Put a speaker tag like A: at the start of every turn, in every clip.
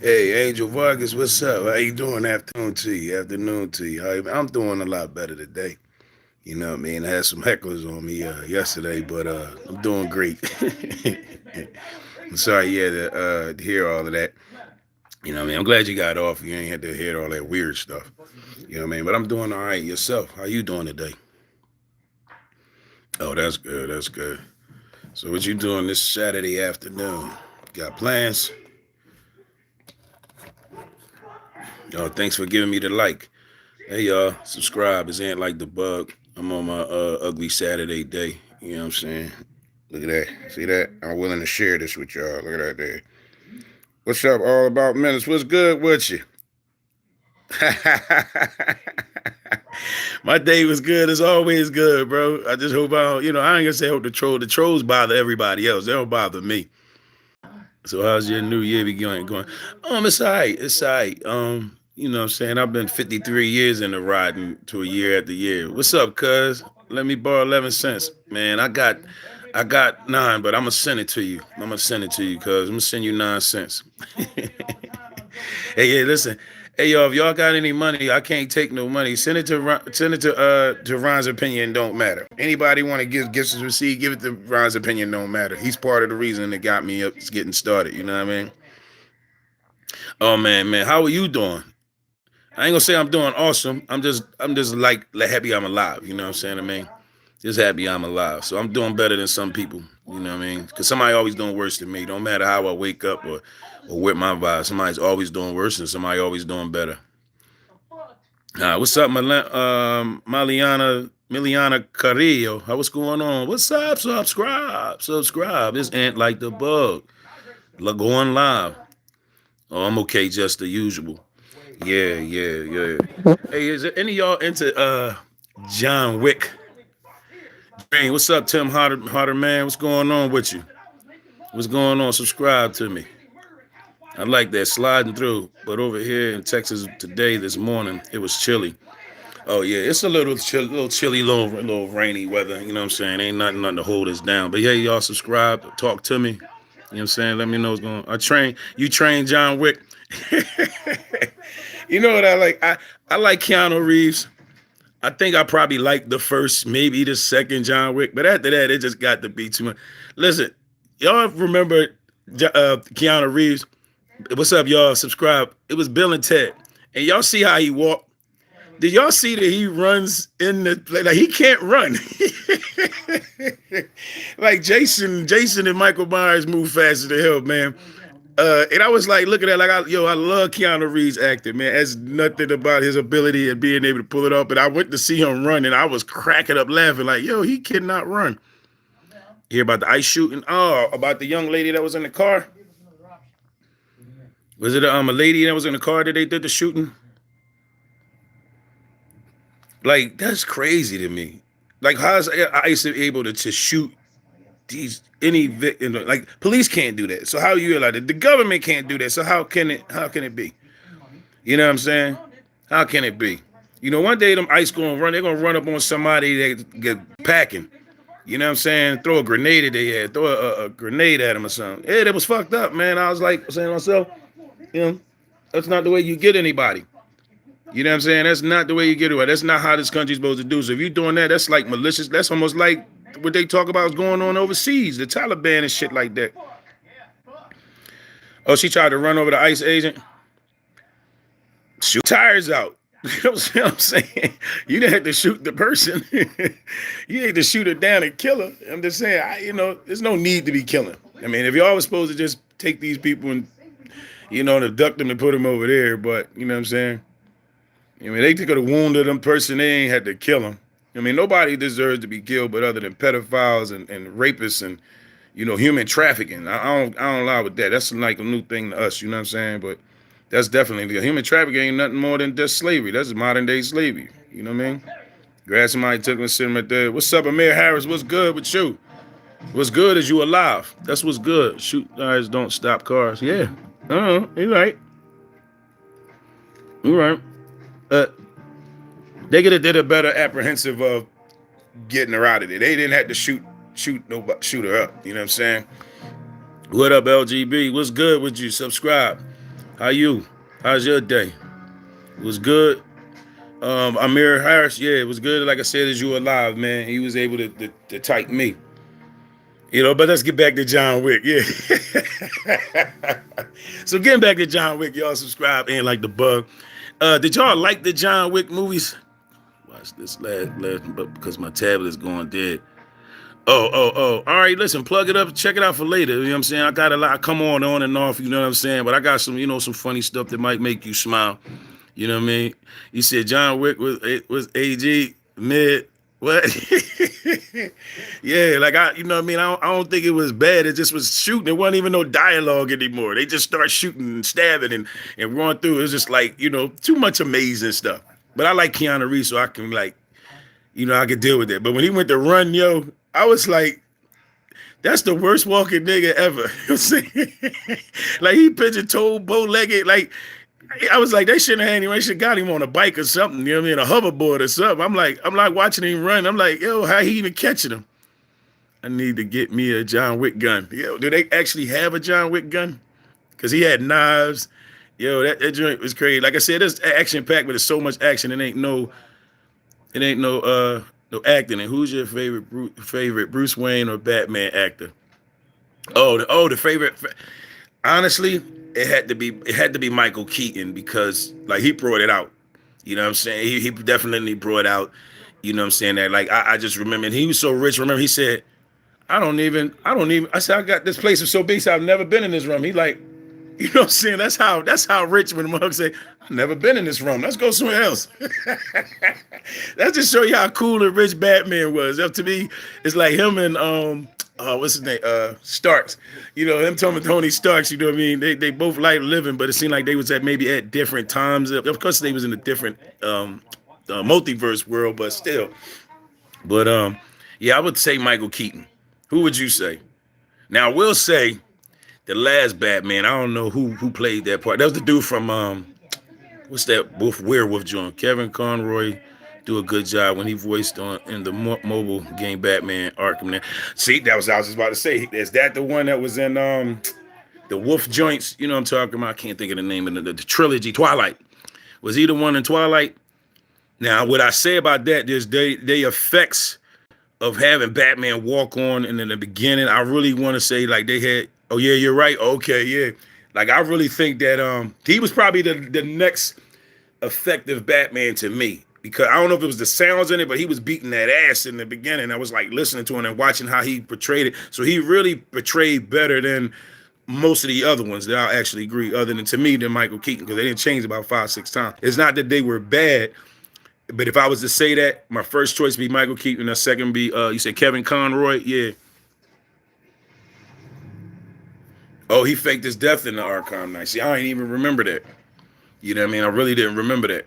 A: Hey, Angel Vargas, what's up? How you doing? Afternoon to you. Afternoon to you. I'm doing a lot better today. You know what I mean? I had some hecklers on me yesterday, but I'm doing great. I'm sorry you had to hear all of that. You know what I mean? I'm glad you got off. You ain't had to hear all that weird stuff. You know what I mean? But I'm doing all right. Yourself, how you doing today? Oh, that's good. That's good. So what you doing this Saturday afternoon? Got plans? Oh, thanks for giving me the like. Hey y'all, subscribe. It's Ant Like the Bug. I'm on my ugly Saturday day. You know what I'm saying? Look at that. See that? I'm willing to share this with y'all. Look at that there. What's up, all about minutes? What's good with you? My day was good as always good, bro. I just hope I don't, I ain't gonna say hope the trolls bother everybody else. They don't bother me. So how's your new year be going? It's all right. It's all right. You know what I'm saying? I've been 53 years in the riding to a year after year. What's up, cuz? Let me borrow 11 cents. Man, I got nine, but I'm gonna send it to you. I'm gonna send it to you, cuz. I'm gonna send you 9 cents. Hey, yeah, listen. Hey, y'all, if y'all got any money, I can't take no money. Send it to Ron's opinion. Don't matter. Anybody want to give gifts to receive? Give it to Ron's opinion. Don't matter. He's part of the reason that got me up getting started. You know what I mean? Oh man, how are you doing? I ain't gonna say I'm doing awesome. I'm just like happy I'm alive. You know what I'm saying? I mean, just happy I'm alive. So I'm doing better than some people. You know what I mean? Because somebody always doing worse than me. Don't matter how I wake up or with my vibe. Somebody's always doing worse and somebody always doing better. What's up, Miliana Carrillo? What's going on? What's up? Subscribe. It's Ant Like the Bug. Going live. Oh, I'm okay, just the usual. Yeah. Hey, is there any of y'all into John Wick? Hey, what's up, Tim Harder man? What's going on with you? What's going on? Subscribe to me. I like that sliding through. But over here in Texas today, this morning, it was chilly. Oh yeah, it's a little chilly, little rainy weather. You know what I'm saying? Ain't nothing to hold us down. But yeah, y'all subscribe, talk to me. You know what I'm saying? Let me know what's going on. You train John Wick. You know what I like? I like Keanu Reeves. I think I probably like the first, maybe the second John Wick, but after that, it just got to be too much. Listen, y'all remember Keanu Reeves? What's up, y'all? Subscribe. It was Bill and Ted, and y'all see how he walked. Did y'all see that he runs in the like he can't run? Like Jason and Michael Myers move faster than hell, man. And I was like looking at it like I love Keanu Reeves acting, man. That's nothing about his ability and being able to pull it off. But I went to see him run and I was cracking up laughing, like, yo, he cannot run. Hear about the ice shooting? Oh, about the young lady that was in the car? Was it a lady that was in the car that they did the shooting? Like, that's crazy to me. Like, how's ICE able to shoot these any victim? Like, police can't do that. So how you like it? The government can't do that. So how can it be? You know what I'm saying? How can it be? You know, one day them ICE gonna run. They're gonna run up on somebody that get packing. You know what I'm saying? Throw a grenade at their head. Throw a grenade at them or something. Yeah, that was fucked up, man. I was like saying to myself, you know, that's not the way you get anybody. You know what I'm saying? That's not the way you get it. That's not how this country's supposed to do. So if you're doing that, that's like malicious. That's almost like what they talk about is going on overseas, the Taliban and shit like that. Oh, she tried to run over the ICE agent. Shoot tires out. You know what I'm saying? You didn't have to shoot the person. You had to shoot her down and kill her. I'm just saying, there's no need to be killing. I mean, if y'all was supposed to just take these people and, and abduct them and put them over there, but, you know what I'm saying? I mean, they could have wounded them person. They ain't had to kill them. I mean, nobody deserves to be killed but other than pedophiles and rapists and, human trafficking. I don't lie with that. That's like a new thing to us, you know what I'm saying? But that's definitely human trafficking ain't nothing more than just slavery. That's modern day slavery. You know what I mean? Grab somebody, took them, sit them right there. What's up, Amir Harris? What's good with you? What's good is you alive. That's what's good. Shoot guys don't stop cars. Yeah. You're right. You're right. Uh, they could have did a better apprehensive of getting her out of there. They didn't have to shoot her up. You know what I'm saying? What up, LGB? What's good with you? Subscribe. How you? How's your day? It was good. Amir Harris, yeah, it was good. Like I said, as you were alive, man, he was able to type me. But let's get back to John Wick. Yeah. So getting back to John Wick, y'all subscribe and like the bug. Did y'all like the John Wick movies? Watch this last, but because my tablet is going dead. Oh. All right, listen, plug it up, check it out for later. You know what I'm saying? I got a lot come on and off, you know what I'm saying? But I got some, some funny stuff that might make you smile. You know what I mean? You said John Wick was AG mid. What? Yeah, like you know what I mean? I don't think it was bad. It just was shooting. It wasn't even no dialogue anymore. They just start shooting and stabbing and going through. It was just like, too much amazing stuff. But I like Keanu Reeves, so I can I could deal with it. But when he went to run, I was like, that's the worst walking nigga ever. You know what I'm saying? Like he pigeon-toed, bow-legged, like I was like, they shouldn't have had him. They should got him on a bike or something, you know what I mean? A hoverboard or something. I'm like watching him run. I'm like, yo, how he even catching him? I need to get me a John Wick gun. Yo, do they actually have a John Wick gun? Because he had knives. Yo, that joint was crazy. Like I said, it's action packed, but there's so much action. It ain't no acting. And who's your favorite Bruce Wayne or Batman actor? The favorite. Honestly, it had to be Michael Keaton because like he brought it out. You know what I'm saying? He definitely brought out, you know what I'm saying, that like I just remember he was so rich. Remember he said, I don't even I said, I got this place is so big, so I've never been in this room. He like, you know what I'm saying? That's how rich when the mug say, I've never been in this room. Let's go somewhere else. That's just show you how cool and rich Batman was. Up to me, it's like him and what's his name? Starks. You know, him Tony Starks, you know what I mean? They both like living, but it seemed like they was maybe at different times. Of course they was in a different multiverse world, but still. But yeah, I would say Michael Keaton. Who would you say? Now I will say the last Batman, I don't know who played that part. That was the dude from what's that werewolf joint? Kevin Conroy do a good job when he voiced in the mobile game Batman Arkham. See, I was just about to say, is that the one that was in the Wolf joints? You know what I'm talking about? I can't think of the name of the trilogy. Twilight. Was he the one in Twilight? Now, what I say about that is the effects of having Batman walk on, and in the beginning, I really want to say like they had. Oh yeah, you're right. Okay, yeah. Like I really think that he was probably the next effective Batman to me. Because I don't know if it was the sounds in it, but he was beating that ass in the beginning. I was like listening to him and watching how he portrayed it. So he really portrayed better than most of the other ones that I actually agree, other than to me, than Michael Keaton, because they didn't change about 5-6 times. It's not that they were bad, but if I was to say that, my first choice would be Michael Keaton, the second be you said Kevin Conroy, yeah. Oh, he faked his death in the Arkham Knight. See, I ain't even remember that. You know what I mean? I really didn't remember that.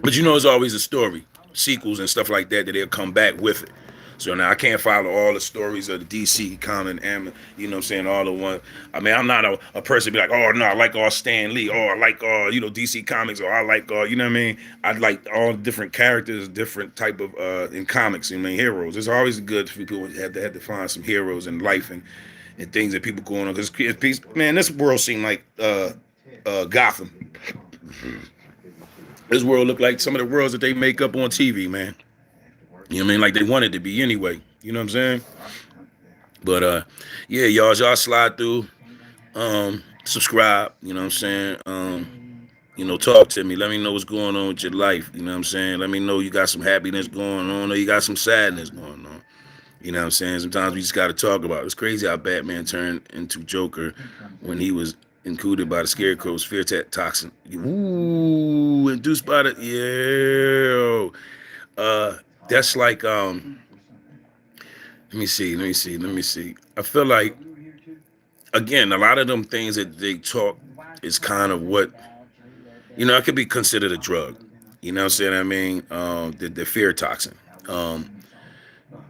A: But it's always a story, sequels and stuff like that they'll come back with it. So now I can't follow all the stories of the DC comic, you know what I'm saying, all the one. I mean, I'm not a person be like, oh, no, I like all Stan Lee, or I like all, DC comics, or I like all, you know what I mean? I like all different characters, different type of, in comics, heroes. It's always good for people who have to find some heroes in life and things that people going on. Because, man, this world seemed like Gotham. This world look like some of the worlds that they make up on TV, man. You know what I mean? Like they wanted to be anyway. You know what I'm saying? But yeah, y'all slide through, subscribe, you know what I'm saying? Talk to me. Let me know what's going on with your life. You know what I'm saying? Let me know you got some happiness going on or you got some sadness going on. You know what I'm saying? Sometimes we just got to talk about it. It's crazy how Batman turned into Joker when he was included by the Scarecrow's fear toxin. Ooh, induced by the that's like let me see. I feel like again, a lot of them things that they talk is kind of what it could be considered a drug. You know what I'm saying? I mean, the fear toxin.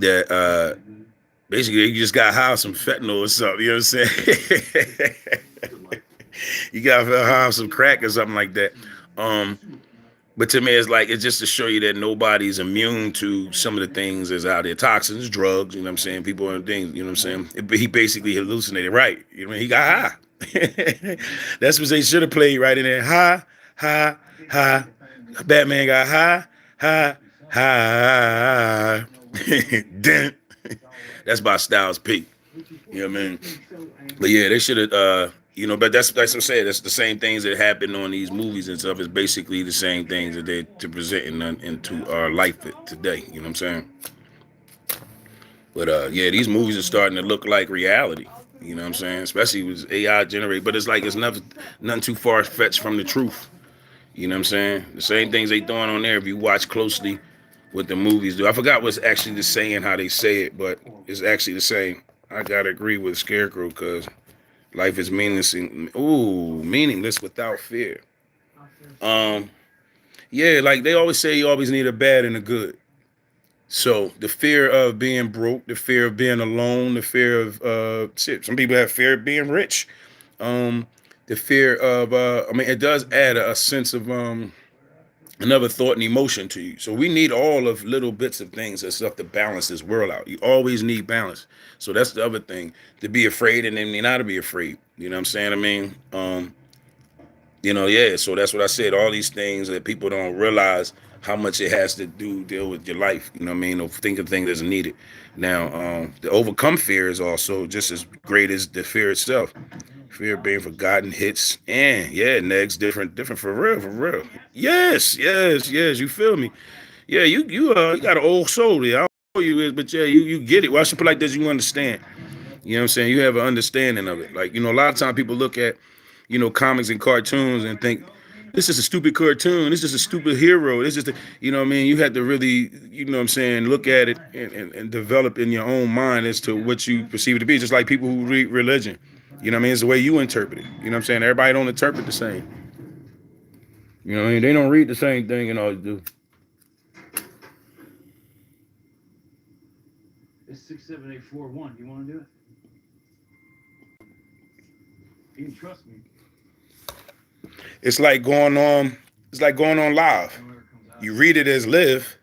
A: That basically you just got high on some fentanyl or something, you know what I'm saying? You got high on some crack or something like that. But to me, it's just to show you that nobody's immune to some of the things that's out there. Toxins, drugs, you know what I'm saying? People and things, you know what I'm saying? He basically hallucinated, right? He got high. That's what they should have played right in there. Ha, ha, ha. Batman got ha, ha, ha. Dun. That's by Styles P. You know what I mean? But yeah, they should have, but that's what I'm saying. That's the same things that happen on these movies and stuff. Is basically the same things that they're to presenting into our life today. You know what I'm saying? But yeah, these movies are starting to look like reality. You know what I'm saying? Especially with AI generated. But it's like it's nothing too far fetched from the truth. You know what I'm saying? The same things they throwing on there. If you watch closely what the movies do, I forgot what's actually the saying how they say it, but it's actually the same. I gotta agree with Scarecrow because life is meaningless. Meaningless without fear. Yeah, like they always say, you always need a bad and a good. So the fear of being broke, the fear of being alone, the fear of shit. Some people have fear of being rich. Um, the fear of it does add a sense of another thought and emotion to you. So we need all of little bits of things and stuff to balance this world out. You always need balance. So that's the other thing. To be afraid and then not to be afraid. You know what I'm saying? I mean, yeah, so that's what I said. All these things that people don't realize how much it has to deal with your life. You know what I mean? Or think of things that's needed. Now, to overcome fear is also just as great as the fear itself. Fear of being forgotten hits, and yeah, next different for real, for real. Yes, yes, yes. You feel me? Yeah, you got an old soul there. I don't know you, but yeah, you get it. Well, I should put it like this: you understand. You know what I'm saying? You have an understanding of it. Like, a lot of time people look at, comics and cartoons and think, this is a stupid cartoon. This is a stupid hero. This is you know what I mean? You have to really, look at it and develop in your own mind as to what you perceive it to be. Just like people who read religion. You know what I mean? It's the way you interpret it. You know what I'm saying? Everybody don't interpret the same. You know what I mean? They don't read the same thing and all do.
B: It's 67841. You want to do it? You can trust me.
A: It's like going on live. You read it as live,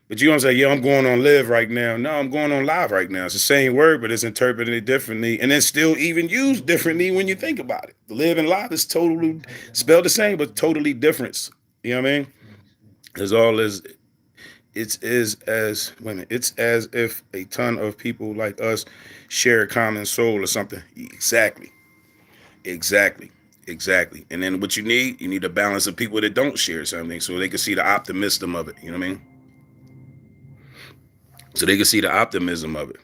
A: but you don't say, yeah, I'm going on live right now. No, I'm going on live right now. It's the same word, but it's interpreted differently. And it's still even used differently when you think about it. Live and live is totally spelled the same, but totally different. You know what I mean? It's as if a ton of people like us share a common soul or something. Exactly. And then what you need a balance of people that don't share something so they can see the optimism of it. You know what I mean? So they can see the optimism of it.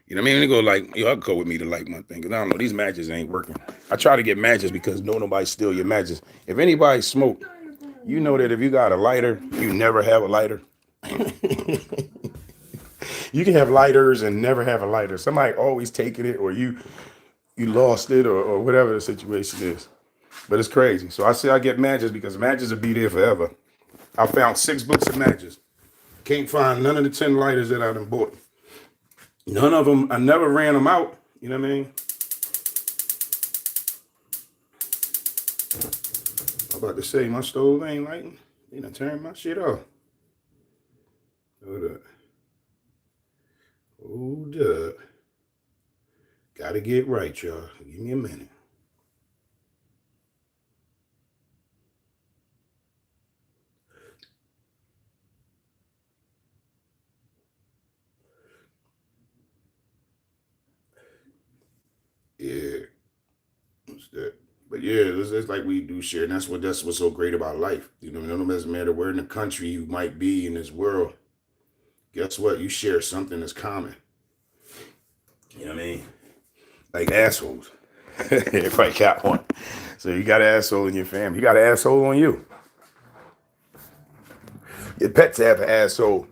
A: You know what I mean? They go like, I'll go with me to like my thing. Because I don't know, these matches ain't working. I try to get matches because nobody steal your matches. If anybody smoke, you know that if you got a lighter, you never have a lighter. You can have lighters and never have a lighter. Somebody always taking it, or you lost it, or whatever the situation is. But it's crazy. So I say I get matches because matches will be there forever. I found 6 books of matches. Can't find none of the 10 lighters that I done bought. None of them, I never ran them out. You know what I mean? I'm about to say my stove ain't lighting. They done turned my shit off. Hold up. Gotta get right, y'all. Give me a minute. Yeah. What's that? But yeah, it's like we do share, and that's what's so great about life. No matter where in the country you might be in this world, guess what? You share something that's common. You know what I mean? Like assholes. Everybody got one. So you got an asshole in your family. You got an asshole on you. Your pets have an asshole.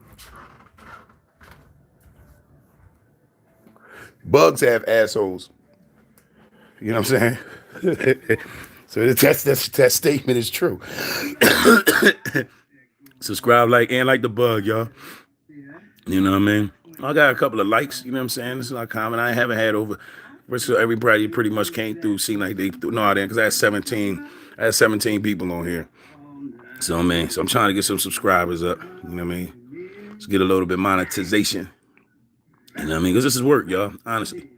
A: Bugs have assholes. You know what I'm saying? So that statement is true. Subscribe, like the bug, y'all. You know what I mean? I got a couple of likes. You know what I'm saying? This is not common. I haven't had over. So everybody pretty much came through. Seemed like they no idea because I had 17. I had 17 people on here. So I'm trying to get some subscribers up. You know what I mean? Let's get a little bit monetization. You know what I mean? Because this is work, y'all. Honestly.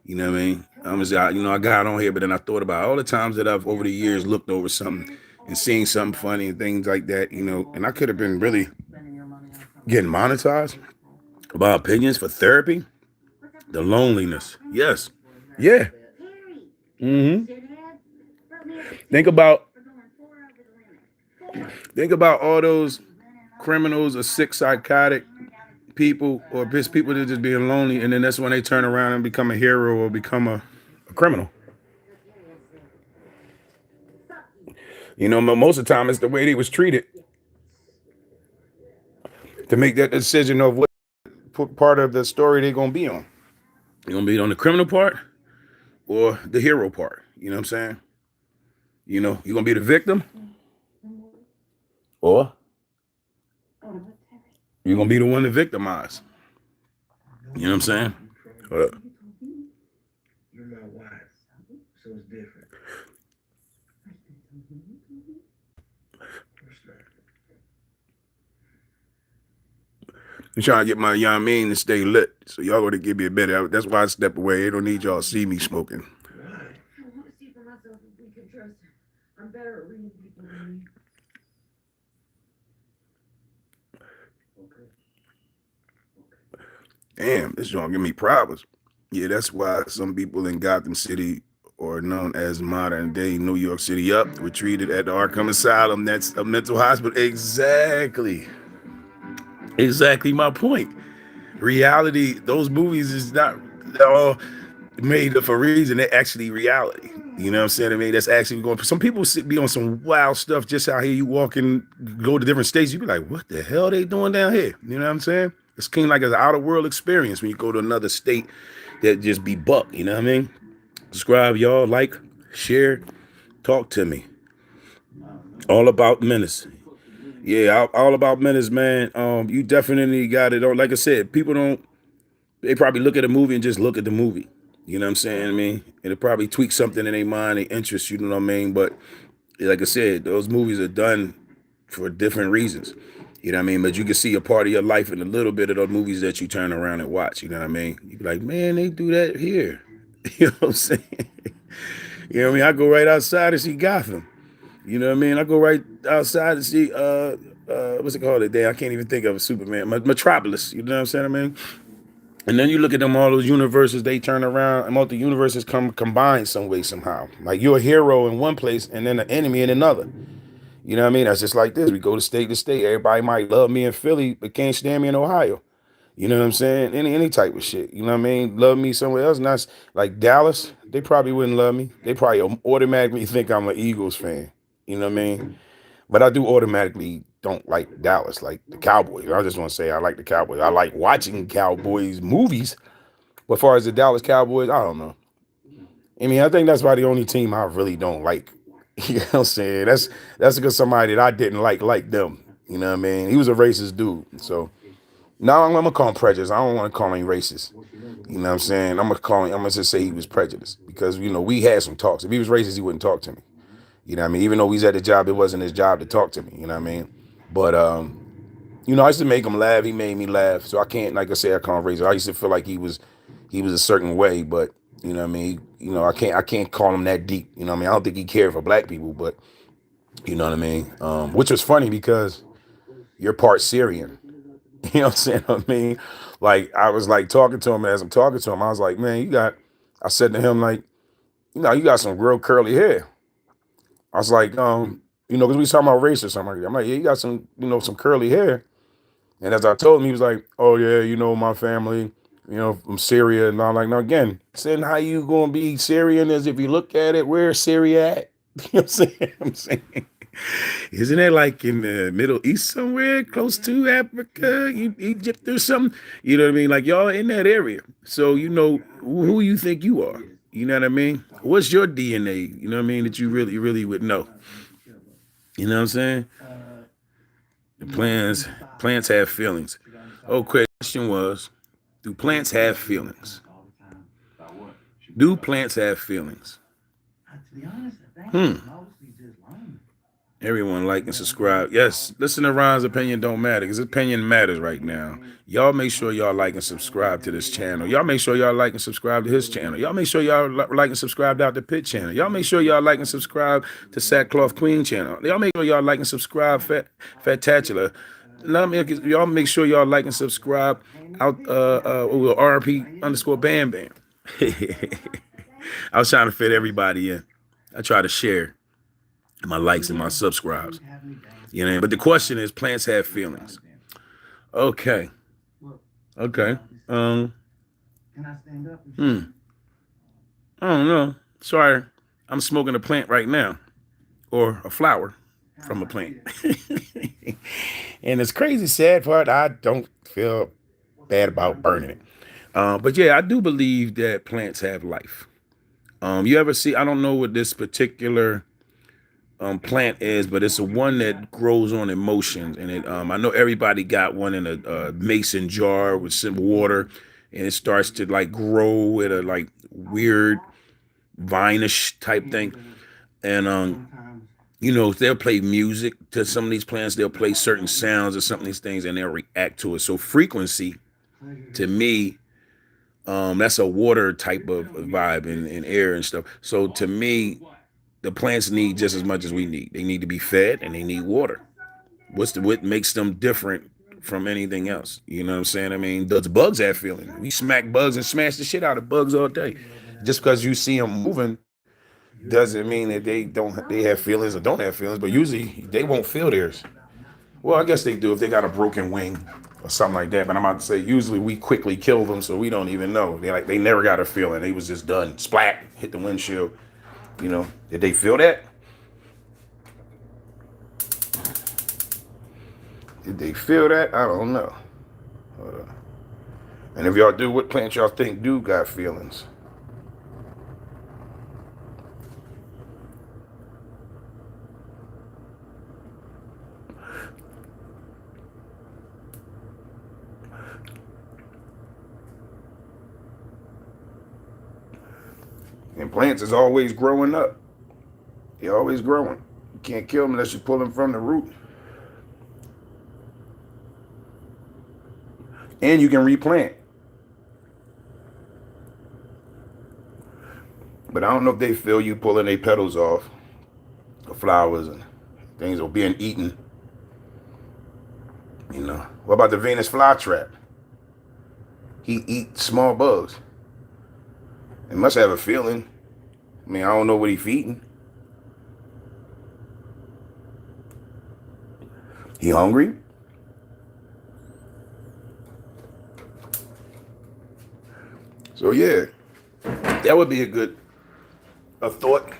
A: You know what I mean? I got on here, but then I thought about all the times that I've over the years looked over something and seen something funny and things like that, and I could have been really getting monetized by opinions for therapy. The loneliness. Yes. Yeah. hmm Think about all those criminals or sick psychotic people or just people that just being lonely, and then that's when they turn around and become a hero or become a criminal. Most of the time it's the way they was treated to make that decision of what part of the story they're gonna be on. You're gonna be on the criminal part or the hero part. You know what I'm saying? You're gonna be the victim or you're gonna be the one to victimize. You know what I'm saying?
B: You're my wife, so it's different.
A: I'm trying to get my young man to stay lit. So y'all gotta give me a better. That's why I step away. They don't need y'all to see me smoking.
B: Why?
C: I want to see for myself if we can trust him. I'm better at reading people than you.
A: Damn, this joint give me problems. Yeah, that's why some people in Gotham City, or known as modern day New York City, were treated at the Arkham Asylum. That's a mental hospital. Exactly my point. Reality, those movies is not all made up for a reason. They're actually reality. You know what I'm saying? I mean, that's actually going. Some people be on some wild stuff just out here. You walk in, go to different states, you be like, what the hell they doing down here? You know what I'm saying? It's kind of like an outer world experience when you go to another state that just be buck. You know what I mean? Subscribe, y'all. Like, share, talk to me. All about Menace. Yeah, all about Menace, man. You definitely got it on. Like I said, people don't. They probably look at a movie and just look at the movie. You know what I'm saying? I mean, it'll probably tweak something in their mind, their interest. You know what I mean? But like I said, those movies are done for different reasons. You know what I mean? But you can see a part of your life in a little bit of those movies that you turn around and watch. You know what I mean? You be like, man, they do that here. You know what I'm saying? You know what I mean? I go right outside to see Gotham. You know what I mean? I go right outside to see what's it called today? I can't even think of a Superman. Metropolis. You know what I'm saying? I mean, and then you look at them all those universes. They turn around and multi universes combine some way somehow. Like you're a hero in one place and then an enemy in another. You know what I mean? That's just like this. We go to state. Everybody might love me in Philly, but can't stand me in Ohio. You know what I'm saying? Any type of shit. You know what I mean? Love me somewhere else. Not like Dallas. They probably wouldn't love me. They probably automatically think I'm an Eagles fan. You know what I mean? But I do automatically don't like Dallas, like the Cowboys. I just want to say I like the Cowboys. I like watching Cowboys movies. But as far as the Dallas Cowboys, I don't know. I mean, I think that's probably the only team I really don't like. You know what I'm saying? That's because somebody that I didn't like them. You know what I mean? He was a racist dude. So now I'm gonna call him prejudiced. I don't want to call him racist. You know what I'm saying? I'm gonna just say he was prejudiced because we had some talks. If he was racist, he wouldn't talk to me. You know what I mean? Even though he's at the job, it wasn't his job to talk to me. You know what I mean? But I used to make him laugh. He made me laugh. So I can't, like I say, I can't raise it. I used to feel like he was a certain way, but you know what I mean? I can't call him that deep. You know what I mean? I don't think he cared for black people, but you know what I mean? Which was funny because you're part Syrian. You know what I'm saying? I mean, like I was like talking to him as I'm talking to him. I was like, man, I said to him, like, you got some real curly hair. I was like, because we was talking about race or something like that. I'm like, yeah, you got some, some curly hair. And as I told him, he was like, oh yeah, my family, from Syria. And I'm like, now again, saying how you gonna be Syrian as if you look at it, where's Syria at? You know what I'm saying? Isn't it like in the Middle East somewhere close to Africa, Egypt or something? You know what I mean? Like y'all in that area. So you know who you think you are. You know what I mean? What's your DNA? You know what I mean? That you really would know. You know what I'm saying? The plants have feelings. Oh, question was, do plants have feelings? Do plants have feelings?
C: To be honest, I think it's mostly just lonely.
A: Everyone like and subscribe. Yes, listen to Ron's opinion don't matter because his opinion matters right now. Y'all make sure y'all like and subscribe to this channel. Y'all make sure y'all like and subscribe to his channel. Y'all make sure y'all like and subscribe to Out the Pit channel. Y'all make sure y'all like and subscribe to Sackcloth Queen channel. Y'all make sure y'all like and subscribe Fatacula. Y'all make sure y'all like and subscribe out RP underscore Bam Bam. I was trying to fit everybody in. I try to share my likes and my subscribes. You know, but the question is, plants have feelings. Okay. Okay. I don't know. Sorry. I'm smoking a plant right now. Or a flower from a plant. And it's crazy sad part, I don't feel bad about burning it. But yeah, I do believe that plants have life. You ever see, I don't know what this particular plant is, but it's a one that grows on emotions. And it I know everybody got one in a mason jar with some water, and it starts to like grow at a like weird vine-ish type thing. And you know, they'll play music to some of these plants, they'll play certain sounds or some of these things, and they'll react to it. So frequency, to me, that's a water type of vibe and air and stuff. So to me, the plants need just as much as we need. They need to be fed and they need water. What makes them different from anything else? You know what I'm saying? I mean, does bugs have feelings? We smack bugs and smash the shit out of bugs all day. Just because you see them moving doesn't mean that they have feelings or don't have feelings, but usually they won't feel theirs. Well, I guess they do if they got a broken wing or something like that. But I'm about to say usually we quickly kill them, so we don't even know. They never got a feeling. They was just done. Splat, hit the windshield. You know, did they feel that? Did they feel that? I don't know. And if y'all do, what plants y'all think do got feelings? And plants is always growing up. They're always growing. You can't kill them unless you pull them from the root. And you can replant. But I don't know if they feel you pulling their petals off. The flowers and things are being eaten. You know. What about the Venus flytrap? He eats small bugs. It must have a feeling. I mean, I don't know what he's eating. He hungry? So yeah, that would be a thought.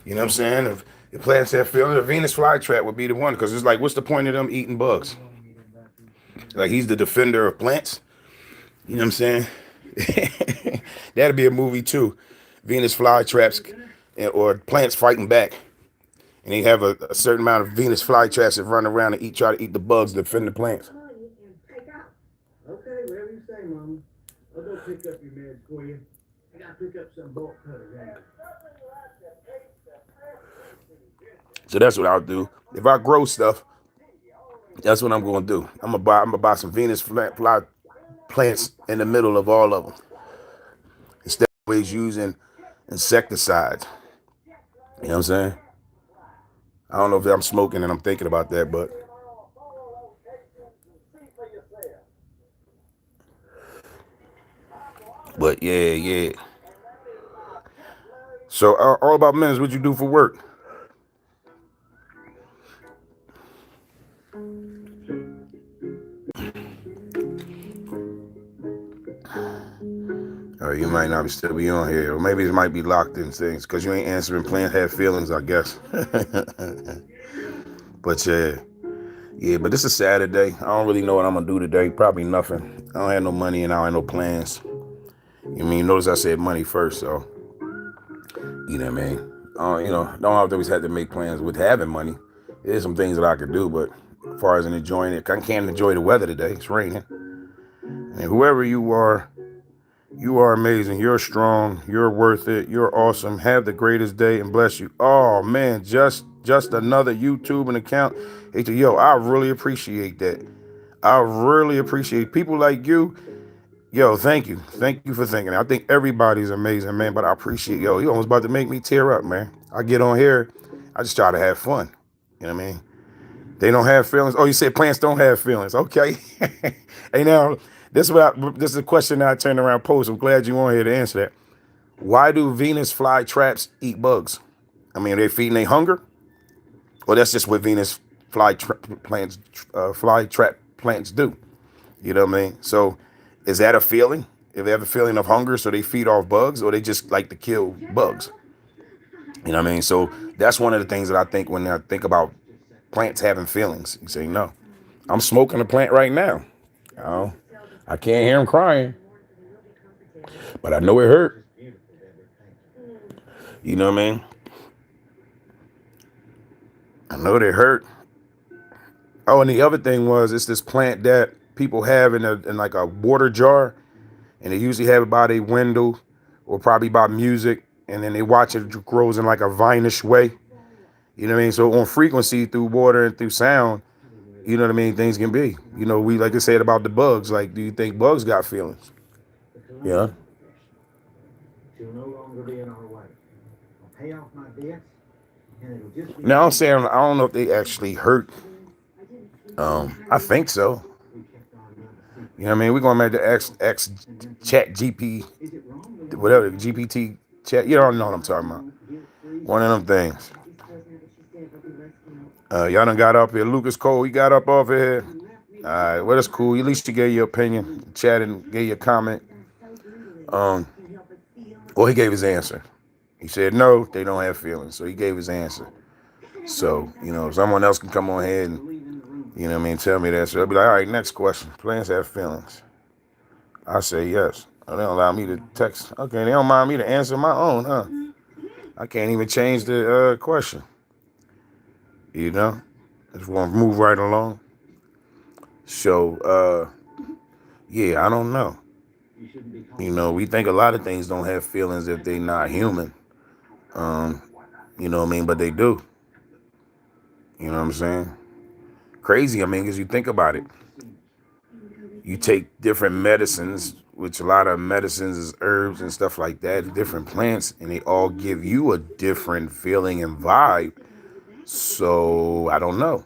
A: You know what I'm saying? If the plants have feelings, the Venus flytrap would be the one, because it's like, what's the point of them eating bugs? Like, he's the defender of plants. You know what I'm saying? That'd be a movie too. Venus flytraps or plants fighting back. And they have a certain amount of Venus flytraps that run around and try to eat the bugs to defend the plants.
B: Okay, whatever you say, Mama. I'll go pick up your meds for you. I gotta pick up some bolt cutters.
A: So that's what I'll do. If I grow stuff, that's what I'm going to do. I'm gonna buy some Venus fly plants in the middle of all of them, instead of always using insecticides. You know what I'm saying? I don't know if I'm smoking and I'm thinking about that, but yeah. So all about minutes, what you do for work? Or you might not still be on here, or maybe it might be locked in things because you ain't answering. Plants have feelings, I guess. But yeah. But this is Saturday. I don't really know what I'm gonna do today. Probably nothing. I don't have no money and I don't have no plans. You mean, notice I said money first, so you know what I mean. You know, don't always have to make plans with having money. There's some things that I could do, but as far as enjoying it, I can't enjoy the weather today. It's raining. And whoever you are amazing. You're strong. You're worth it. You're awesome. Have the greatest day and bless you. Oh man, just just another YouTube account. He said, yo, I really appreciate that. I really appreciate people like you. Yo, thank you. Thank you for thinking. I think everybody's amazing, man, but I appreciate, yo, you almost about to make me tear up, man. I get on here, I just try to have fun. You know what I mean? They don't have feelings. Oh, you said plants don't have feelings. Okay. Hey, now, this is a question that I turned around post. I'm glad you on here to answer that. Why do Venus flytraps eat bugs? I mean, are they feeding their hunger? Well, that's just what Venus flytrap plants do. You know what I mean? So is that a feeling? If they have a feeling of hunger, so they feed off bugs, or they just like to kill bugs? You know what I mean? So that's one of the things that I think when I think about plants having feelings. You say, no, I'm smoking a plant right now. Oh, I can't hear him crying, but I know it hurt. You know what I mean? I know they hurt. Oh, and the other thing was, it's this plant that people have in like a water jar, and they usually have it by their window or probably by music, and then they watch it grows in like a vinish way. You know what I mean? So on frequency through water and through sound, you know what I mean, things can be. You know, we like I said about the bugs. Like, do you think bugs got feelings? Yeah.
B: She'll no longer be in our way. I'll pay off my debts, and it'll just be.
A: Now I'm saying I don't know if they actually hurt. I think so. You know what I mean? We're going back to X chat GP, whatever, GPT chat. You don't know what I'm talking about. One of them things. Y'all done got up here. Lucas Cole, he got up off here. All right, well, that's cool. At least you gave your opinion, chatted and gave your comment. Well, he gave his answer. He said, no, they don't have feelings. So he gave his answer. So, you know, someone else can come on here and, you know what I mean, tell me that. So I'll be like, all right, next question. Plants have feelings. I say yes. Oh, they don't allow me to text. Okay, they don't mind me to answer my own, huh? I can't even change the question. You know? I just want to move right along. So, yeah, I don't know. You know, we think a lot of things don't have feelings if they're not human. You know what I mean? But they do. You know what I'm saying? Crazy, I mean, because you think about it. You take different medicines, which a lot of medicines is herbs and stuff like that, different plants, and they all give you a different feeling and vibe. So, I don't know.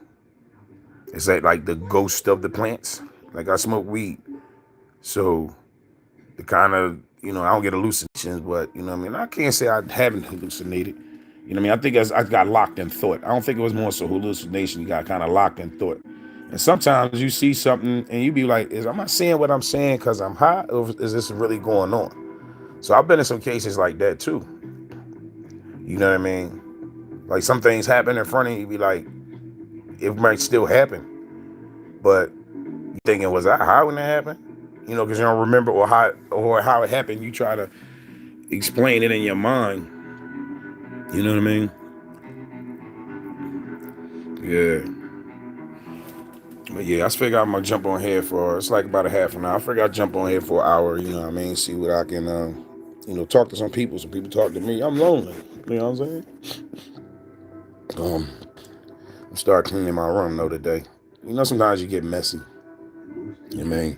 A: It's like the ghost of the plants. Like I smoke weed. So, the kind of, you know, I don't get hallucinations, but, you know what I mean? I can't say I haven't hallucinated. You know what I mean? I think I got locked in thought. I don't think it was more so hallucination. You got kind of locked in thought. And sometimes you see something and you be like, am I saying what I'm saying because I'm high, or is this really going on? So I've been in some cases like that too. You know what I mean? Like some things happen in front of you, be like, it might still happen. But you thinking, was I high when that happened? You know, because you don't remember or how it happened. You try to explain it in your mind. You know what I mean? Yeah. But yeah, I figure I'm gonna jump on here it's like about a half an hour. I figure I'll jump on here for an hour, you know what I mean? See what I can, you know, talk to some people talk to me. I'm lonely, you know what I'm saying? I start cleaning my room though today. You know, sometimes you get messy. You know what I mean?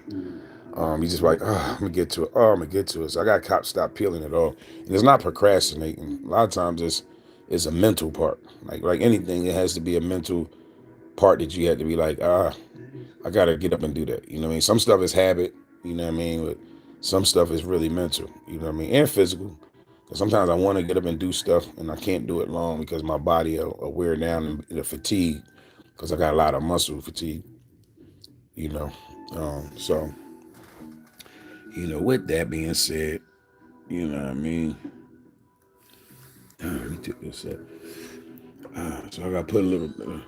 A: You just like, I'm gonna get to it. I'm gonna get to it. So I gotta stop peeling it off. And it's not procrastinating. A lot of times it's a mental part. Like anything, it has to be a mental part that you have to be like, I gotta get up and do that. You know what I mean? Some stuff is habit, you know what I mean? But some stuff is really mental, you know what I mean? And physical. Because sometimes I want to get up and do stuff and I can't do it long because my body will wear down and fatigue because I got a lot of muscle fatigue, you know. So, you know, with that being said, you know what I mean? Let me take this up. So I gotta put a little bit of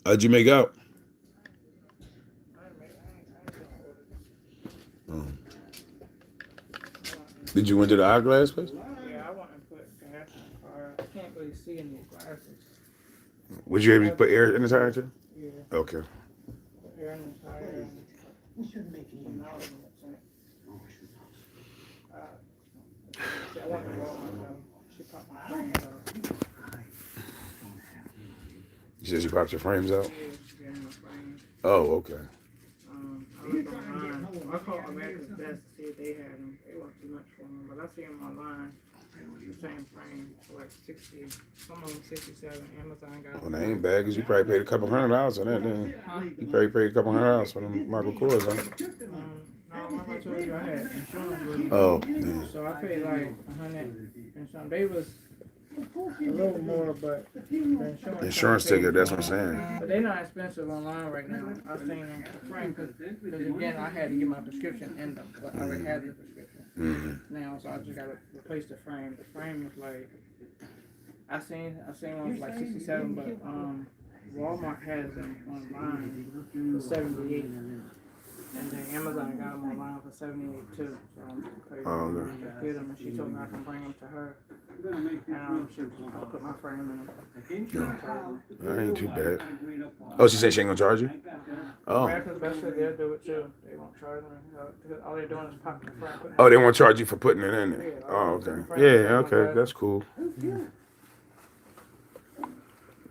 A: how'd you make out? Did you went to the eyeglass place?
D: Yeah, really see in these glasses.
A: Would you able to put air in the tire too?
D: Yeah,
A: Okay.
D: the air in the tire and
B: We shouldn't make any
D: some
B: noise.
D: knowledge in it.
B: Oh, we should not.
D: I want to roll myself. She popped my frames out.
A: You said you popped your frames out?
D: Yeah, she gave me my frames.
A: Oh, okay.
D: I looked online. I called America's Best to see if they had them. They weren't too much for them, but I see them online. The same frame for like 60, some of them 67. Amazon got
A: Well,
D: them.
A: they ain't bad because you probably paid a couple $100 for that. Then
D: Huh?
A: you probably paid a couple $100 for them Michael Kors, huh?
D: No, remember I told you I had insurance with them.
A: Oh, yeah.
D: So I paid like 100 and some. They was a little more, but the
A: Insurance ticket. That's what I'm saying.
D: But they're not expensive online right now. I've seen them for frame because again I had to get my prescription in them, but I already had the prescription now, so I just gotta replace the frame. The frame is like I seen one for like 67, but Walmart has them online for 78. And then Amazon got them online for 78 too. So I'm just crazy.
A: Oh, okay.
D: I get them, and she told me I can bring them to her. And I'll put my frame in them.
A: That ain't too bad. Oh, she said she ain't gonna charge you? Oh.
D: America's Best Fit, they'll do it too. They won't charge me. Because all they're doing is popping the frame.
A: Oh, they won't charge you for putting it in there. Oh, okay. Yeah, okay. That's cool.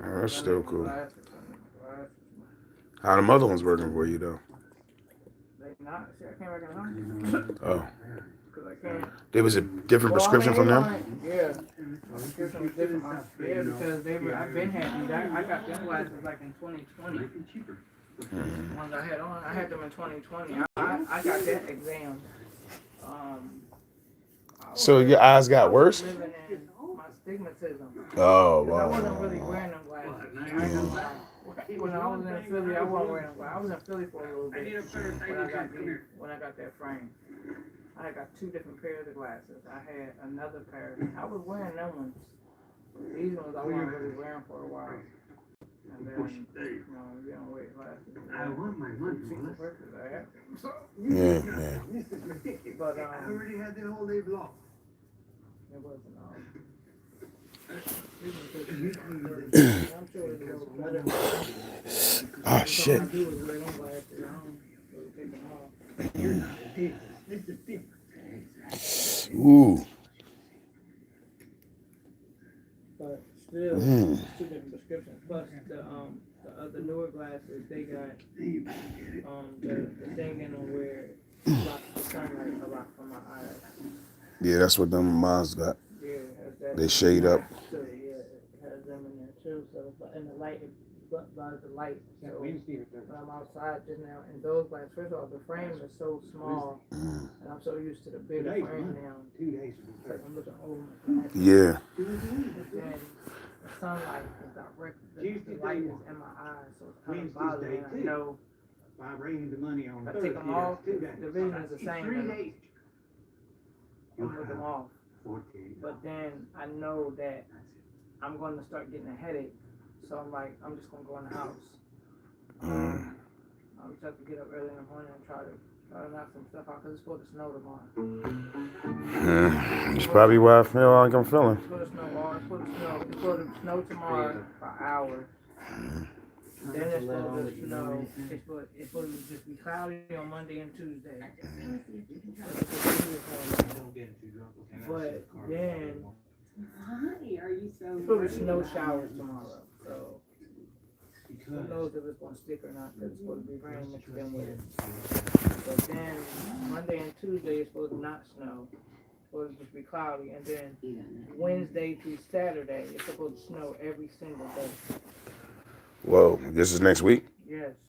A: Oh, that's still cool. How the other ones working for you though?
D: They not. See, I came back in the house.
A: Oh.
D: Because I can't.
A: There was a different prescription from them?
D: Yeah. Prescription was different. Yeah, because I've been having these. I got them glasses like in 2020. Ones I had on, I had them in 2020. I got that exam.
A: So your eyes got worse?
D: Living in my stigmatism.
A: Oh,
D: 'Cause I
A: wow.
D: wasn't really wearing them glasses. I ain't gonna lie. When I was in Philly, I wasn't wearing them glasses. I was in Philly for a little bit when I got that frame. I got 2 different pairs of glasses. I had another pair. I was wearing them ones. These ones I wasn't really wearing for a while. And then, you don't wear glasses.
B: I want my money,
D: Melissa.
B: Melissa.
A: Yeah, yeah.
B: This is ridiculous.
D: But,
B: I already had the whole day blocked.
D: it wasn't I'm sure it was better.
A: Oh, shit.
D: All I do is wear them glasses. I don't really take them off.
B: This is different.
A: Ooh.
D: But still, 2 different prescriptions. Plus the newer glasses, they got the thing in them where it blocks the sunlight a lot from my eyes.
A: Yeah, that's what them moms got.
D: Yeah, it has that.
A: They shade up.
D: So yeah, it has them in there too. So and the light, it blocks the light. So when I'm outside just now, and those glasses, first of all, the frame is so small, and I'm so used to the bigger frame now.
B: 2 days.
D: I'm looking over my glasses.
A: Yeah.
D: Then the sunlight is direct. The light is in my eyes, so it's kind of bothering. I know
B: If I raised the money on
D: if I
B: Thursday,
D: take them off,
B: that's 2 days.
D: the vision is the same.
B: 3 days.
D: I'm with them off.
B: 14.
D: But then I know that I'm going to start getting a headache. So I'm like, I'm just going to go in the house. I'm just have to get up early in the morning and try to knock some stuff out because it's supposed to snow tomorrow.
A: That's probably why I feel like I'm feeling.
D: It's supposed to snow. It's supposed to snow tomorrow for hours. Then it's supposed to snow. It's supposed to just be cloudy on Monday and Tuesday. But then
C: Why are you so
D: it's supposed to be snow showers tomorrow. So who knows if it's going to stick or not? 'Cause it's supposed to be raining to begin with. But then Monday and Tuesday it's supposed to not snow. It's supposed to just be cloudy. And then Wednesday through Saturday it's supposed to snow every single day.
A: Whoa, this is next week?
D: Yes.